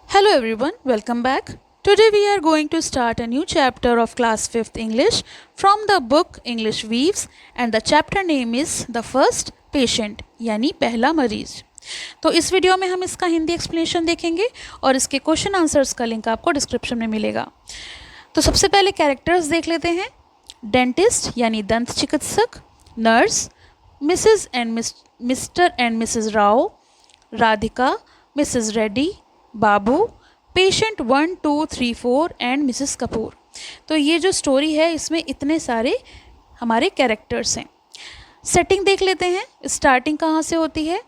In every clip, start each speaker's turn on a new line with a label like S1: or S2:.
S1: Hello everyone, welcome back. Today we are going to start a new chapter of class 5th English from the book English Weaves and the chapter name is The First Patient यानी पहला मरीज। तो इस video में हम इसका Hindi explanation देखेंगे और इसके क्वेश्चन आंसर्स का लिंक आपको डिस्क्रिप्शन में मिलेगा। तो सबसे पहले कैरेक्टर्स देख लेते हैं। डेंटिस्ट यानी दंत चिकित्सक, nurse, Mrs and mister and Mrs Rao, Radhika, Mrs Reddy, Babu, patient 1, 2, 3, 4 and Mrs Kapoor. तो ये जो स्टोरी है इसमें इतने सारे हमारे कैरेक्टर्स हैं। सेटिंग देख लेते हैं। स्टार्टिंग कहाँ से होती है?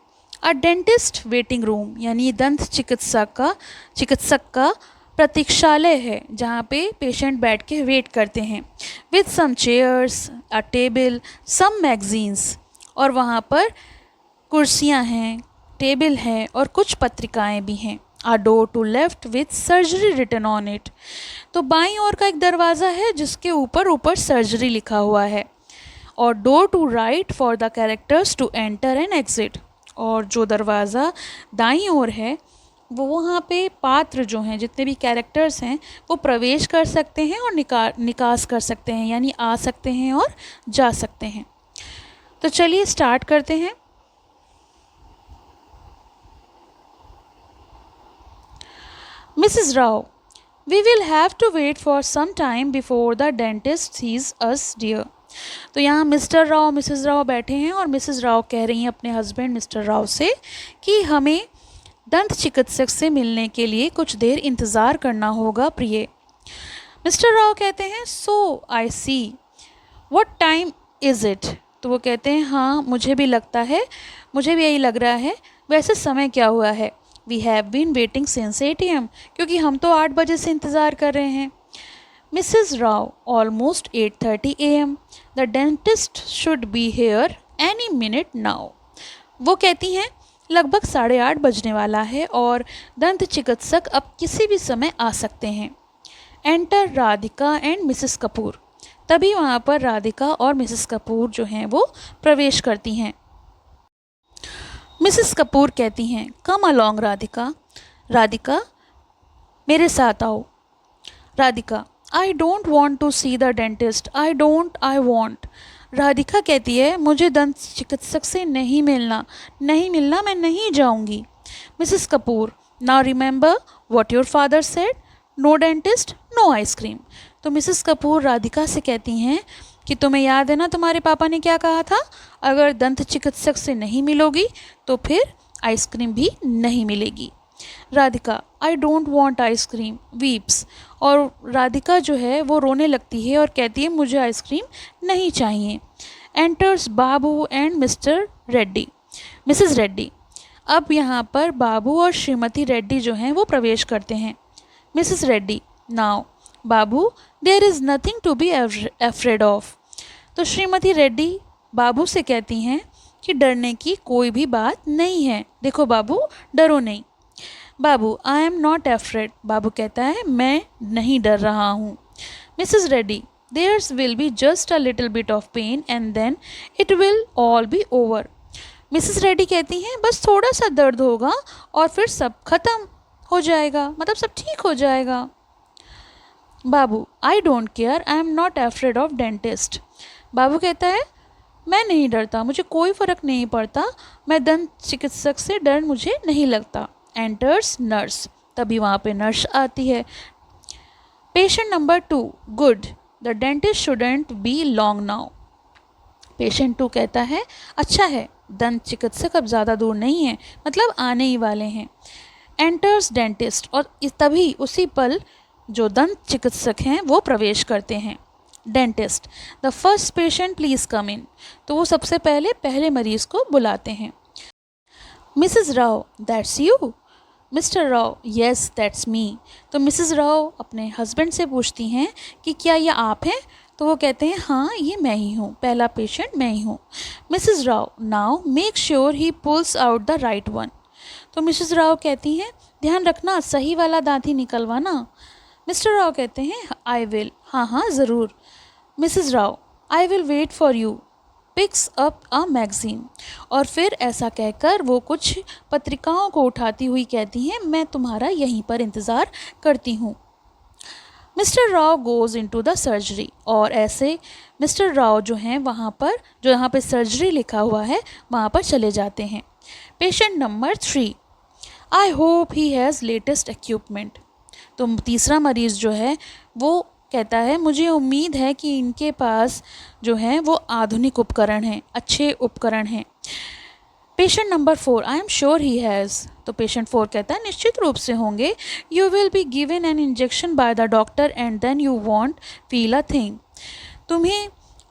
S1: अ डेंटिस्ट वेटिंग रूम यानी दंत चिकित्सक का प्रतीक्षालय है जहाँ पे पेशेंट बैठ के वेट करते हैं। With some chairs, a table, some magazines, और वहाँ पर कुर्सियाँ हैं, टेबल है और कुछ पत्रिकाएं भी हैं। A door to left with surgery written on it। तो बाईं ओर का एक दरवाज़ा है जिसके ऊपर सर्जरी लिखा हुआ है। और door to right for the characters to enter and exit. और जो दरवाज़ा दाईं ओर है वो वहाँ पे पात्र जो हैं, जितने भी कैरेक्टर्स हैं, वो प्रवेश कर सकते हैं और निकास कर सकते हैं, यानी आ सकते हैं और जा सकते हैं। तो चलिए स्टार्ट करते हैं। Mrs. Rao, we will have to wait for some time before the dentist sees us, dear। तो यहाँ मिस्टर राव, मिसेस राव बैठे हैं और मिसेस राव कह रही हैं अपने हस्बैंड मिस्टर राव से कि हमें दंत चिकित्सक से मिलने के लिए कुछ देर इंतज़ार करना होगा प्रिय। मिस्टर राव कहते हैं सो आई सी, व्हाट टाइम इज़ इट। तो वो कहते हैं हाँ मुझे भी लगता है, मुझे भी यही लग रहा है। वैसे समय क्या हुआ है? We have been waiting since 8 AM, क्योंकि हम तो 8 बजे से इंतज़ार कर रहे हैं। Mrs Rao, almost 8:30 AM, the dentist should be here any minute now. वो कहती हैं लगभग 8:30 बजने वाला है और दंत चिकित्सक अब किसी भी समय आ सकते हैं। Enter Radhika and Mrs Kapoor. तभी वहाँ पर राधिका और मिसेस कपूर जो हैं वो प्रवेश करती हैं। मिसेस कपूर कहती हैं कम अलॉन्ग राधिका। राधिका, मेरे साथ आओ। Radhika, I don't want to see the dentist, I want. Radhika कहती है मुझे दंत चिकित्सक से नहीं मिलना, मैं नहीं जाऊंगी। Mrs Kapoor, now remember what your father said, no dentist no ice cream. तो मिसेस कपूर राधिका से कहती हैं कि तुम्हें याद है ना तुम्हारे पापा ने क्या कहा था, अगर दंत चिकित्सक से नहीं मिलोगी तो फिर आइसक्रीम भी नहीं मिलेगी। Radhika, I don't want ice cream, weeps. और राधिका जो है वो रोने लगती है और कहती है मुझे आइसक्रीम नहीं चाहिए। Enters Babu and mister Reddy, Mrs Reddy. अब यहाँ पर बाबू और श्रीमती रेड्डी जो हैं वो प्रवेश करते हैं। Mrs Reddy, now Babu, there is nothing to be afraid of. तो श्रीमती रेड्डी बाबू से कहती हैं कि डरने की कोई भी बात नहीं है, देखो बाबू डरो नहीं। Babu, I am not afraid. Babu कहता है मैं नहीं डर रहा हूँ। Mrs Reddy, there's will be just a little bit of pain and then it will all be over. Mrs Reddy कहती हैं बस थोड़ा सा दर्द होगा और फिर सब खत्म हो जाएगा, मतलब सब ठीक हो जाएगा। Babu, I don't care, I am not afraid of dentist. Babu कहता है मैं नहीं डरता, मुझे कोई फ़र्क नहीं पड़ता, मैं दंत चिकित्सक से डर मुझे नहीं लगता। Enters nurse. तभी वहाँ पे नर्स आती है। Patient number 2, good, the dentist shouldn't be long now. Patient 2 कहता है अच्छा है, दंत चिकित्सक अब ज़्यादा दूर नहीं है, मतलब आने ही वाले हैं। Enters dentist. और तभी उसी पल जो दंत चिकित्सक हैं वो प्रवेश करते हैं। Dentist, the first patient please come in. तो वो सबसे पहले मरीज़ को बुलाते हैं। Mrs Rao, that's you. Mr Rao, yes that's me. तो मिसेस राव अपने हस्बैंड से पूछती हैं कि क्या ये आप हैं? तो वो कहते हैं हाँ ये मैं ही हूँ, पहला पेशेंट मैं ही हूँ। Mrs Rao, now make sure he pools out the right one. तो मिसेस राव कहती हैं ध्यान रखना सही वाला दांत ही निकलवाना। मिस्टर राव कहते हैं आई विल, हाँ ज़रूर। Mrs Rao, I will wait for you picks up a magazine. और फिर ऐसा कहकर वो कुछ पत्रिकाओं को उठाती हुई कहती हैं, मैं तुम्हारा यहीं पर इंतज़ार करती हूँ। Mister Rao goes into the surgery. और ऐसे मिस्टर राव जो हैं वहाँ पर, जो यहाँ पे सर्जरी लिखा हुआ है, वहाँ पर चले जाते हैं। Patient number 3, I hope he has latest equipment. तो तीसरा मरीज़ जो है वो कहता है, मुझे उम्मीद है कि इनके पास जो है वो आधुनिक उपकरण हैं, अच्छे उपकरण हैं। Patient number 4, I am sure he has. तो पेशेंट 4 कहता है, निश्चित रूप से होंगे। You will be given an injection by the doctor and then you want feel a thing. तुम्हें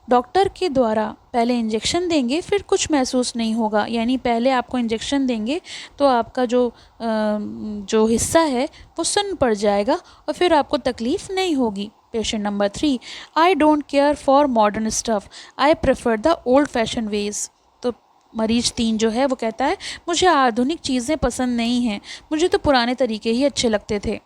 S1: डॉक्टर के द्वारा पहले इंजेक्शन देंगे, फिर कुछ महसूस नहीं होगा। यानी पहले आपको इंजेक्शन देंगे तो आपका जो हिस्सा है वो सुन्न पड़ जाएगा और फिर आपको तकलीफ़ नहीं होगी। Patient number 3, I don't care for modern stuff, I prefer the old fashion ways. तो मरीज 3 जो है वो कहता है, मुझे आधुनिक चीज़ें पसंद नहीं हैं, मुझे तो पुराने तरीके ही अच्छे लगते थे।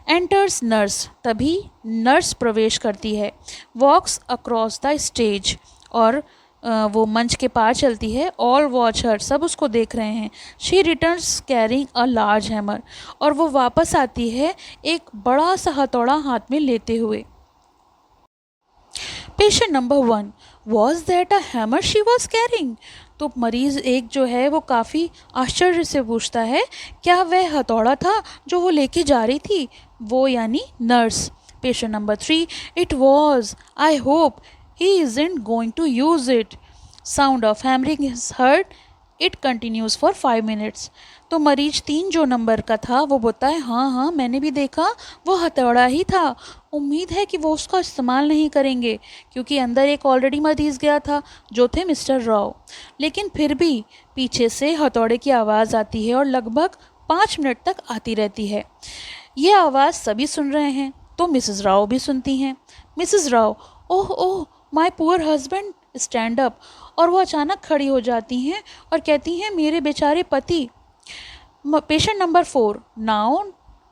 S1: Enters nurse. तभी नर्स प्रवेश करती है। वॉक्स अक्रॉस द स्टेज। और वो मंच के पार चलती है। ऑल वॉच हर। सब उसको देख रहे हैं। She returns carrying a large hammer. और वो वापस आती है एक बड़ा सा हथौड़ा हाथ में लेते हुए। Patient number 1, was that a hammer she was carrying. तो मरीज़ एक जो है वो काफ़ी आश्चर्य से पूछता है, क्या वह हथौड़ा था जो वो लेके जा रही थी, वो यानी nurse. Patient number 3, it was, I hope he isn't going to use it. Sound of hammering is heard, it continues for 5 minutes. तो मरीज 3 जो नंबर का था वो बोलता है, हाँ हाँ मैंने भी देखा, वो हथौड़ा ही था। उम्मीद है कि वो उसका इस्तेमाल नहीं करेंगे, क्योंकि अंदर एक ऑलरेडी मरीज़ गया था जो थे मिस्टर राव। लेकिन फिर भी पीछे से हथौड़े की आवाज़ आती है और लगभग 5 मिनट तक आती रहती है। ये आवाज़ सभी सुन रहे हैं, तो मिसेस राव भी सुनती हैं। Mrs Rao, oh oh my poor husband, stand up. और वो अचानक खड़ी हो जाती हैं और कहती हैं, मेरे बेचारे पति। Patient number 4,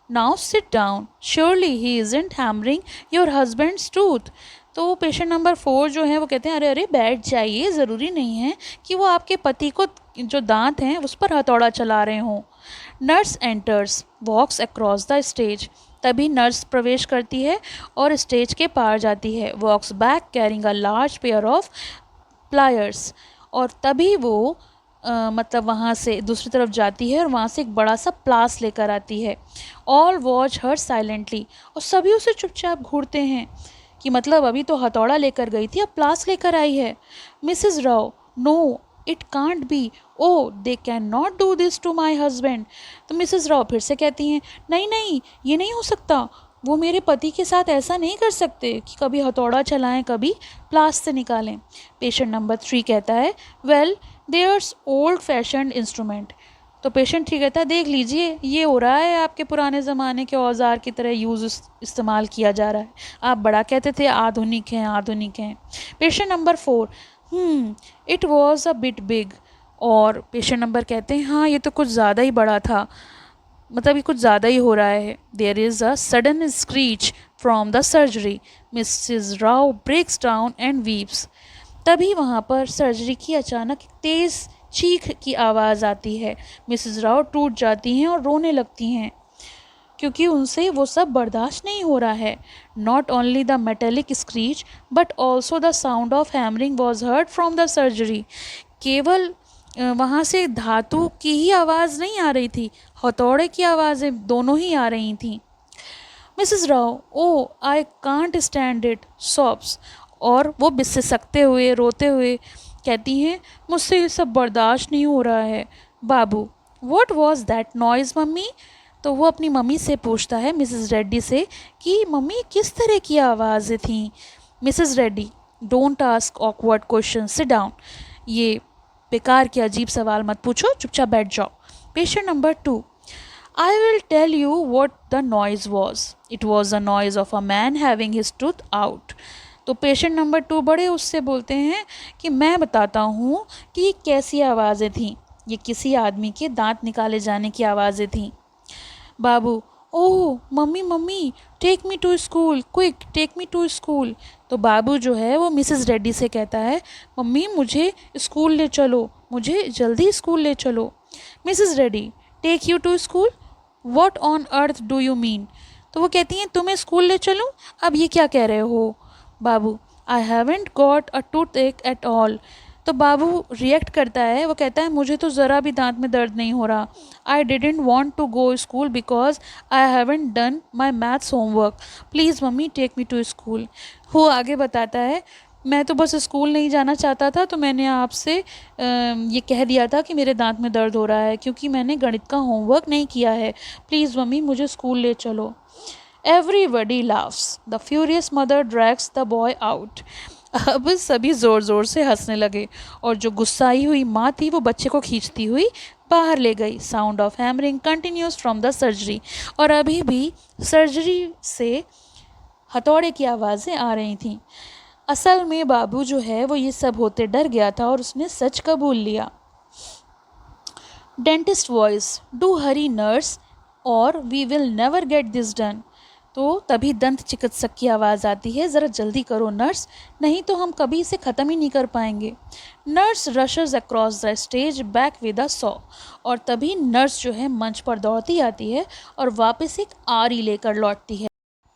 S1: now sit down, surely he isn't hammering your husband's tooth. तो पेशेंट नंबर 4 जो है वो कहते हैं, अरे अरे बैठ जाइए, ज़रूरी नहीं है कि वो आपके पति को जो दांत हैं उस पर हथौड़ा चला रहे हों। Nurse enters, walks across the stage. तभी नर्स प्रवेश करती है और स्टेज के पार जाती है। Walks back carrying a large pair of pliers. और तभी वो मतलब वहाँ से दूसरी तरफ जाती है और वहाँ से एक बड़ा सा प्लास लेकर आती है। ऑल वॉच हर साइलेंटली। और सभी उसे चुपचाप घूरते हैं कि मतलब अभी तो हथौड़ा लेकर गई थी, अब प्लास लेकर आई है। Mrs Rao, no it can't be, oh they can not do this to my husband. तो मिसेस राव फिर से कहती हैं, नहीं नहीं ये नहीं हो सकता, वो मेरे पति के साथ ऐसा नहीं कर सकते कि कभी हथौड़ा चलाएं कभी प्लास से निकालें। पेशेंट नंबर 3 कहता है, well there's old fashion instrument. तो पेशेंट ठीक कहता है, देख लीजिए ये हो रहा है, आपके पुराने ज़माने के औजार की तरह इस्तेमाल किया जा रहा है। आप बड़ा कहते थे आधुनिक हैं आधुनिक हैं। Patient number 4, it was a bit big. और पेशेंट नंबर कहते हैं, हाँ ये तो कुछ ज़्यादा ही बड़ा था, मतलब ये कुछ ज़्यादा ही हो रहा है। There is a sudden screech from the surgery, Mrs Rao breaks down and weeps. तभी वहाँ पर सर्जरी की अचानक तेज़ चीख की आवाज़ आती है। मिसेस राव टूट जाती हैं और रोने लगती हैं, क्योंकि उनसे वो सब बर्दाश्त नहीं हो रहा है। Not only the metallic screech but also the sound of hammering was heard from the surgery. केवल वहाँ से धातु की ही आवाज़ नहीं आ रही थी, हथौड़े की आवाज़ें दोनों ही आ रही थी। Mrs Rao, oh I can't stand it, sobs. और वो बिस्सिसकते हुए रोते हुए कहती हैं, मुझसे ये सब बर्दाश्त नहीं हो रहा है। Babu, what was that noise mummy. तो वो अपनी मम्मी से पूछता है, मिसेस रेड्डी से, कि मम्मी किस तरह की आवाज़ें थीं। Mrs Reddy, don't ask awkward question, sit down. ये बेकार के अजीब सवाल मत पूछो, चुपचाप बैठ जाओ। Patient number 2, I will tell you what the noise was. It was the noise of a man having his tooth out. तो पेशेंट नंबर 2 बड़े उससे बोलते हैं कि मैं बताता हूँ कि ये कैसी आवाज़ें थीं। ये किसी आदमी के दांत निकाले जाने की आवाज़ें थीं। Babu, oh mummy mummy, take me to school, quick take me to school. तो बाबू जो है वो मिसेस रेड्डी से कहता है, मम्मी मुझे स्कूल ले चलो, मुझे जल्दी स्कूल ले चलो। Mrs Reddy, take you to school, what on earth do you mean. तो वो कहती हैं, तुम्हें स्कूल ले चलूँ, अब ये क्या कह रहे हो। Babu, I haven't got a toothache at all. तो बाबू रिएक्ट करता है, वो कहता है, मुझे तो ज़रा भी दांत में दर्द नहीं हो रहा। I didn't want to go school because I haven't done my maths homework, please mummy take me to school. वो आगे बताता है, मैं तो बस स्कूल नहीं जाना चाहता था, तो मैंने आपसे ये कह दिया था कि मेरे दांत में दर्द हो रहा है क्योंकि मैंने गणित का होमवर्क नहीं किया है, प्लीज़ मम्मी मुझे स्कूल ले चलो। Everybody laughs, the furious mother drags the boy out. अब सभी ज़ोर ज़ोर से हंसने लगे और जो गुस्साई हुई माँ थी वो बच्चे को खींचती हुई बाहर ले गई। Sound of hammering continues from the surgery. और अभी भी सर्जरी से हथौड़े की आवाज़ें आ रही थीं। असल में बाबू जो है वो ये सब होते डर गया था और उसने सच कबूल लिया। Dentist voice, do hurry nurse और we will never get this done. तो तभी दंत चिकित्सक की आवाज़ आती है, ज़रा जल्दी करो नर्स, नहीं तो हम कभी इसे ख़त्म ही नहीं कर पाएंगे। Nurse rashes across the stage back with a saw. और तभी नर्स जो है मंच पर दौड़ती आती है और वापस एक आरी लेकर लौटती है।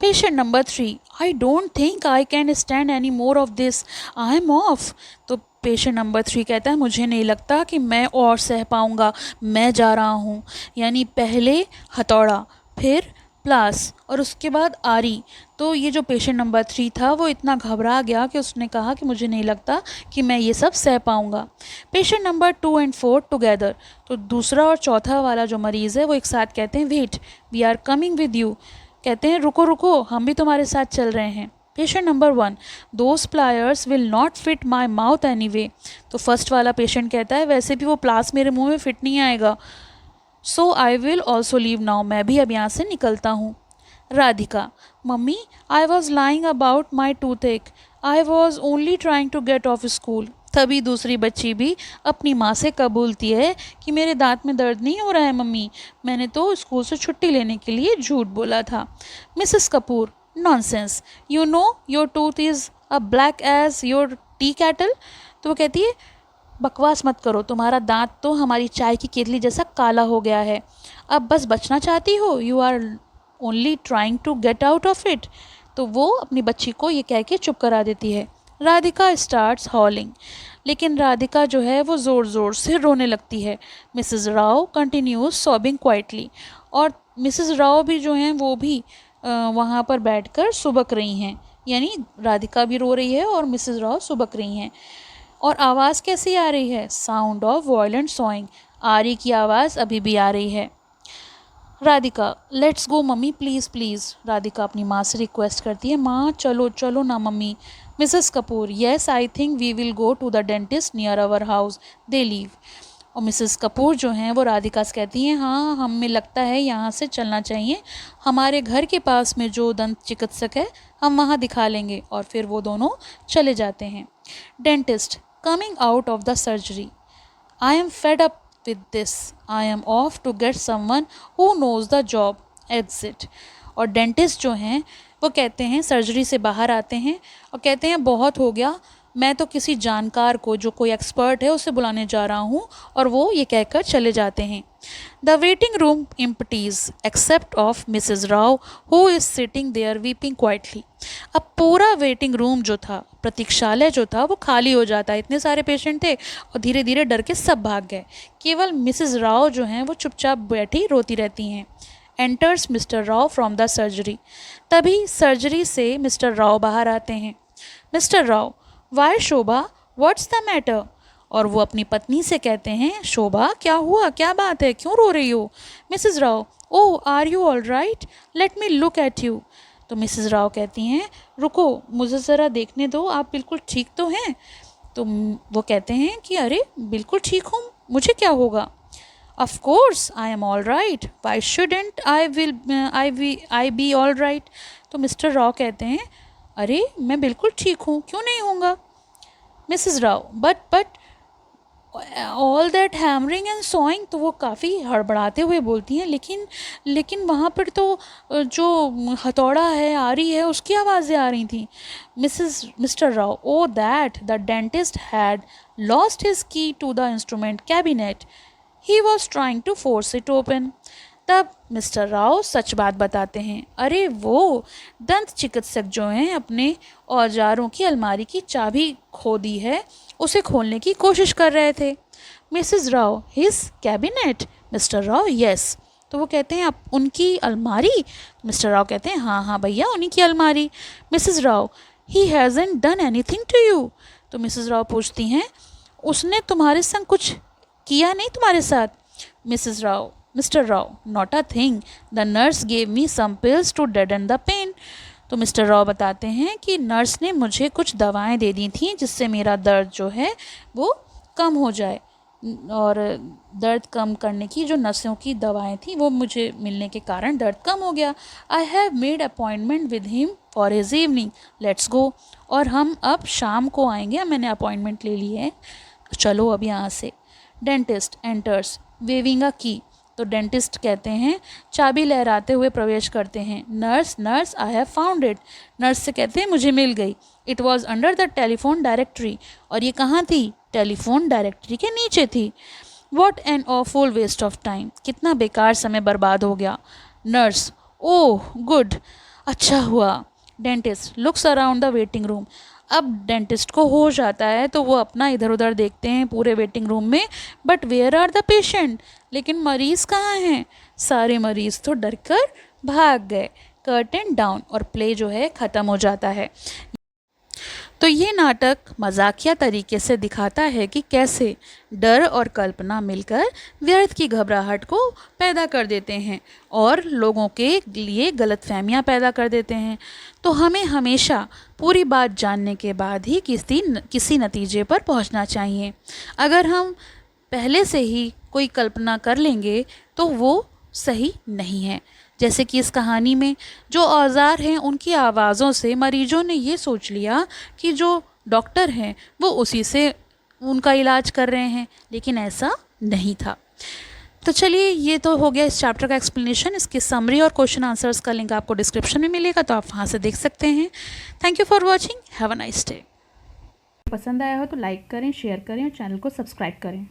S1: Patient number 3, I don't think I can stand any more of this, I am of. तो पेशेंट नंबर 3 कहता है, मुझे नहीं लगता कि मैं और सह पाऊँगा, मैं जा रहा हूँ। यानी पहले हथौड़ा, फिर प्लास और उसके बाद आरी। तो ये जो पेशेंट नंबर 3 था वो इतना घबरा गया कि उसने कहा कि मुझे नहीं लगता कि मैं ये सब सह पाऊँगा। Patient number 2 and 4 together. तो दूसरा और चौथा वाला जो मरीज़ है वो एक साथ कहते हैं, wait we are coming with you. कहते हैं, रुको रुको, हम भी तुम्हारे साथ चल रहे हैं। Patient number 1, those pliers will not fit my mouth any way. तो फर्स्ट वाला पेशेंट कहता है, वैसे भी वो प्लास मेरे मुंह में फिट नहीं आएगा। So I will also leave now, मैं भी अब यहाँ से निकलता हूँ। Radhika, mummy I was lying about my toothache, I was only trying to get off school. तभी दूसरी बच्ची भी अपनी माँ से कबूलती है कि मेरे दांत में दर्द नहीं हो रहा है मम्मी, मैंने तो स्कूल से छुट्टी लेने के लिए झूठ बोला था। Mrs Kapoor, nonsense, you know your tooth is a black as your tea kettle. तो वो कहती है, बकवास मत करो, तुम्हारा दांत तो हमारी चाय की केतली जैसा काला हो गया है, अब बस बचना चाहती हो, you are only trying to get out of it. तो वो अपनी बच्ची को ये कह के चुप करा देती है। राधिका स्टार्ट्स हॉलिंग, लेकिन राधिका जो है वो ज़ोर ज़ोर से रोने लगती है। Mrs Rao continues sobbing quietly. और मिसेस राव भी जो हैं वो भी वहाँ पर बैठकर सुबक रही हैं, यानी राधिका भी रो रही है और मिसेस राव सुबक रही हैं। और आवाज़ कैसी आ रही है, साउंड ऑफ वॉयलेंट सॉइंग, आरी की आवाज़ अभी भी आ रही है। Radhika, let's go mummy please please. Radhika अपनी माँ से रिक्वेस्ट करती है, माँ चलो चलो ना mummy. Mrs Kapoor, yes I think we will go to the dentist near our house, they leave. और मिसेस कपूर जो हैं वो राधिका से कहती हैं, हाँ हमें लगता है यहाँ से चलना चाहिए, हमारे घर के पास में जो दंत चिकित्सक है हम वहाँ दिखा लेंगे। और फिर वो दोनों चले जाते हैं। Dentist coming out of the surgery, I am fed up with this, I am off to get someone who knows the job, exit। और डेंटिस्ट जो हैं वो कहते हैं, सर्जरी से बाहर आते हैं और कहते हैं, बहुत हो गया, मैं तो किसी जानकार को, जो कोई एक्सपर्ट है, उसे बुलाने जा रहा हूँ। और वो ये कहकर चले जाते हैं। The waiting room empties except of Mrs Rao who is sitting there weeping quietly. अब पूरा वेटिंग रूम जो था, प्रतीक्षालय जो था, वो खाली हो जाता है। इतने सारे पेशेंट थे और धीरे धीरे डर के सब भाग गए। केवल मिसेस राव जो हैं वो चुपचाप बैठी रोती रहती हैं। Enters Mr Rao from the surgery. तभी सर्जरी से मिस्टर राव बाहर आते हैं। Mr Rao, why Shobha, what's the matter. और वो अपनी पत्नी से कहते हैं, शोभा क्या हुआ, क्या बात है, क्यों रो रही हो। Mrs Rao, oh are you all right, let me look at you. तो मिसेस राव कहती हैं, रुको मुझे ज़रा देखने दो, आप बिल्कुल ठीक तो हैं। तो वो कहते हैं कि अरे बिल्कुल ठीक हूँ, मुझे क्या होगा। Of course I am all right, why shouldn't I be all right. तो मिस्टर राव कहते हैं, अरे मैं बिल्कुल ठीक हूँ, क्यों नहीं होऊंगा। Mrs Rao, but all that hammering and sawing, तो वो काफ़ी हड़बड़ाते हुए बोलती हैं, लेकिन वहाँ पर तो जो हथौड़ा है आ रही है उसकी आवाज़ें आ रही थी। Mr Rao, oh that the dentist had lost his key to the instrument cabinet, he was trying to force it open. तब मिस्टर राव सच बात बताते हैं, अरे वो दंत चिकित्सक जो हैं अपने औजारों की अलमारी की चाबी खो दी है, उसे खोलने की कोशिश कर रहे थे। Mrs Rao, his cabinet. Mister Rao, yes. तो वो कहते हैं, आप उनकी अलमारी। मिस्टर राव कहते हैं, हाँ हाँ भैया, उन्हीं की अलमारी। Mrs Rao, he hasn't done anything to you. तो मिसेस राव पूछती हैं, उसने तुम्हारे संग कुछ किया नहीं तुम्हारे साथ? Mrs Rao, Mr Rao, not a thing, the nurse gave me some pills to deaden the pain. तो मिस्टर राव बताते हैं कि नर्स ने मुझे कुछ दवाएं दे दी थी जिससे मेरा दर्द जो है वो कम हो जाए, और दर्द कम करने की जो नसों की दवाएं थी वो मुझे मिलने के कारण दर्द कम हो गया। I have made appointment with him for his evening, let's go. और हम अब शाम को आएंगे, मैंने अपॉइंटमेंट ले ली है, चलो अब यहाँ से। डेंटिस्ट एंटर्स वेविंग अ की। तो डेंटिस्ट कहते हैं, चाबी लहराते हुए प्रवेश करते हैं। Nurse, nurse, I have found it. Nurse से कहते हैं, मुझे मिल गई। It was under the telephone directory, और ये कहाँ थी? टेलीफोन डायरेक्टरी के नीचे थी। What an awful waste of time, कितना बेकार समय बर्बाद हो गया। नर्स, ओह गुड, अच्छा हुआ। Dentist looks around the waiting room. अब डेंटिस्ट को होश आता है तो वो अपना इधर उधर देखते हैं पूरे वेटिंग रूम में, but where are the patient, लेकिन मरीज़ कहाँ हैं? सारे मरीज़ तो डर कर भाग गए। कर्टेन डाउन, और प्ले जो है ख़त्म हो जाता है। तो ये नाटक मजाकिया तरीके से दिखाता है कि कैसे डर और कल्पना मिलकर व्यर्थ की घबराहट को पैदा कर देते हैं और लोगों के लिए गलतफहमियां पैदा कर देते हैं। तो हमें हमेशा पूरी बात जानने के बाद ही किसी नतीजे पर पहुंचना चाहिए। अगर हम पहले से ही कोई कल्पना कर लेंगे तो वो सही नहीं है। जैसे कि इस कहानी में जो औजार हैं उनकी आवाज़ों से मरीजों ने ये सोच लिया कि जो डॉक्टर हैं वो उसी से उनका इलाज कर रहे हैं, लेकिन ऐसा नहीं था। तो चलिए, ये तो हो गया इस चैप्टर का एक्सप्लेनेशन। इसकी समरी और क्वेश्चन आंसर्स का लिंक आपको डिस्क्रिप्शन में मिलेगा, तो आप वहाँ से देख सकते हैं। Thank you for watching, have a nice day. पसंद आया हो तो लाइक करें, शेयर करें और चैनल को सब्सक्राइब करें।